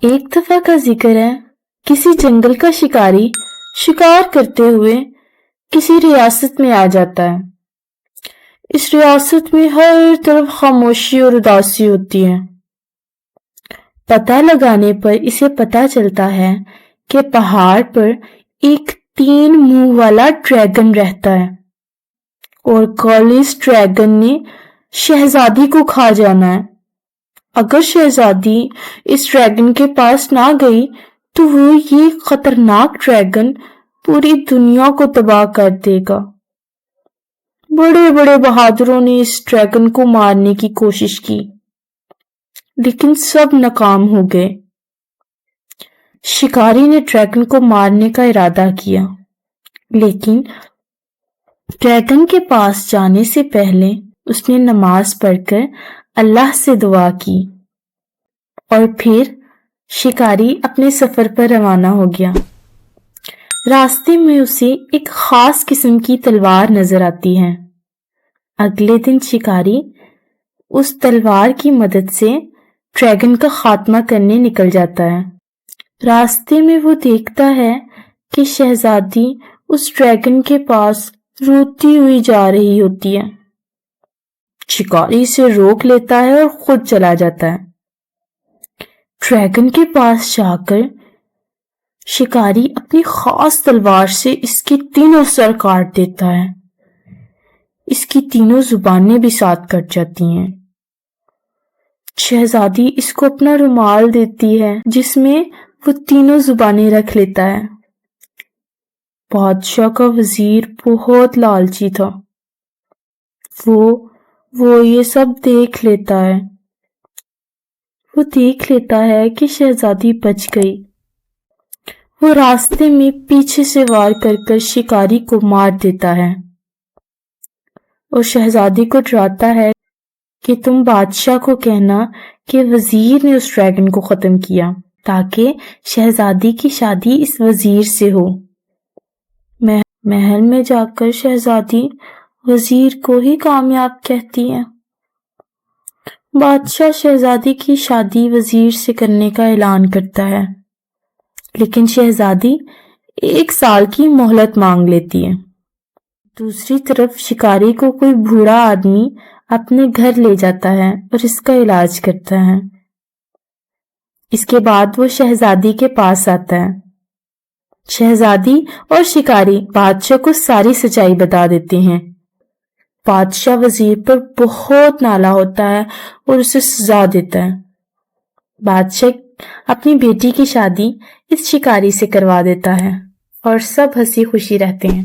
ایک دفعہ کا ذکر ہے، کسی جنگل کا شکاری شکار کرتے ہوئے کسی ریاست میں آ جاتا ہے۔ اس ریاست میں ہر طرف خاموشی اور اداسی ہوتی ہے۔ پتہ لگانے پر اسے پتہ چلتا ہے کہ پہاڑ پر ایک 3 منہ والا ڈریگن رہتا ہے اور کل اس ڈریگن نے شہزادی کو کھا جانا ہے۔ اگر شہزادی اس ڈریگن کے پاس نہ گئی تو وہ یہ خطرناک ڈریگن پوری دنیا کو تباہ کر دے گا۔ بڑے بڑے بہادروں نے اس ڈریگن کو مارنے کی کوشش کی، لیکن سب ناکام ہو گئے۔ شکاری نے ڈریگن کو مارنے کا ارادہ کیا، لیکن ڈریگن کے پاس جانے سے پہلے اس نے نماز پڑھ کر اللہ سے دعا کی اور پھر شکاری اپنے سفر پر روانہ ہو گیا۔ راستے میں اسے ایک خاص قسم کی تلوار نظر آتی ہے۔ اگلے دن شکاری اس تلوار کی مدد سے ڈریگن کا خاتمہ کرنے نکل جاتا ہے۔ راستے میں وہ دیکھتا ہے کہ شہزادی اس ڈریگن کے پاس روتی ہوئی جا رہی ہوتی ہے۔ شکاری اسے روک لیتا ہے اور خود چلا جاتا ہے۔ ڈریگن کے پاس جا کر شکاری اپنی خاص تلوار سے اس کے تینوں سر کاٹ دیتا ہے۔ اس کی تینوں زبانیں بھی ساتھ کٹ جاتی ہیں۔ شہزادی اس کو اپنا رومال دیتی ہے جس میں وہ تینوں زبانیں رکھ لیتا ہے۔ بادشاہ کا وزیر بہت لالچی تھا۔ وہ یہ سب دیکھ لیتا ہے۔ وہ دیکھ لیتا ہے کہ شہزادی بچ گئی۔ وہ راستے میں پیچھے سے وار کر کر شکاری کو مار دیتا ہے اور شہزادی کو ڈراتا ہے کہ تم بادشاہ کو کہنا کہ وزیر نے اس ڈریگن کو ختم کیا تاکہ شہزادی کی شادی اس وزیر سے ہو۔ محل میں جا کر شہزادی وزیر کو ہی کامیاب کہتی ہے۔ بادشاہ شہزادی کی شادی وزیر سے کرنے کا اعلان کرتا ہے، لیکن شہزادی 1 سال کی مہلت مانگ لیتی ہے۔ دوسری طرف شکاری کو کوئی بوڑھا آدمی اپنے گھر لے جاتا ہے اور اس کا علاج کرتا ہے۔ اس کے بعد وہ شہزادی کے پاس آتا ہے۔ شہزادی اور شکاری بادشاہ کو ساری سچائی بتا دیتے ہیں۔ بادشاہ وزیر پر بہت نالا ہوتا ہے اور اسے سزا دیتا ہے۔ بادشاہ اپنی بیٹی کی شادی اس شکاری سے کروا دیتا ہے اور سب ہنسی خوشی رہتے ہیں۔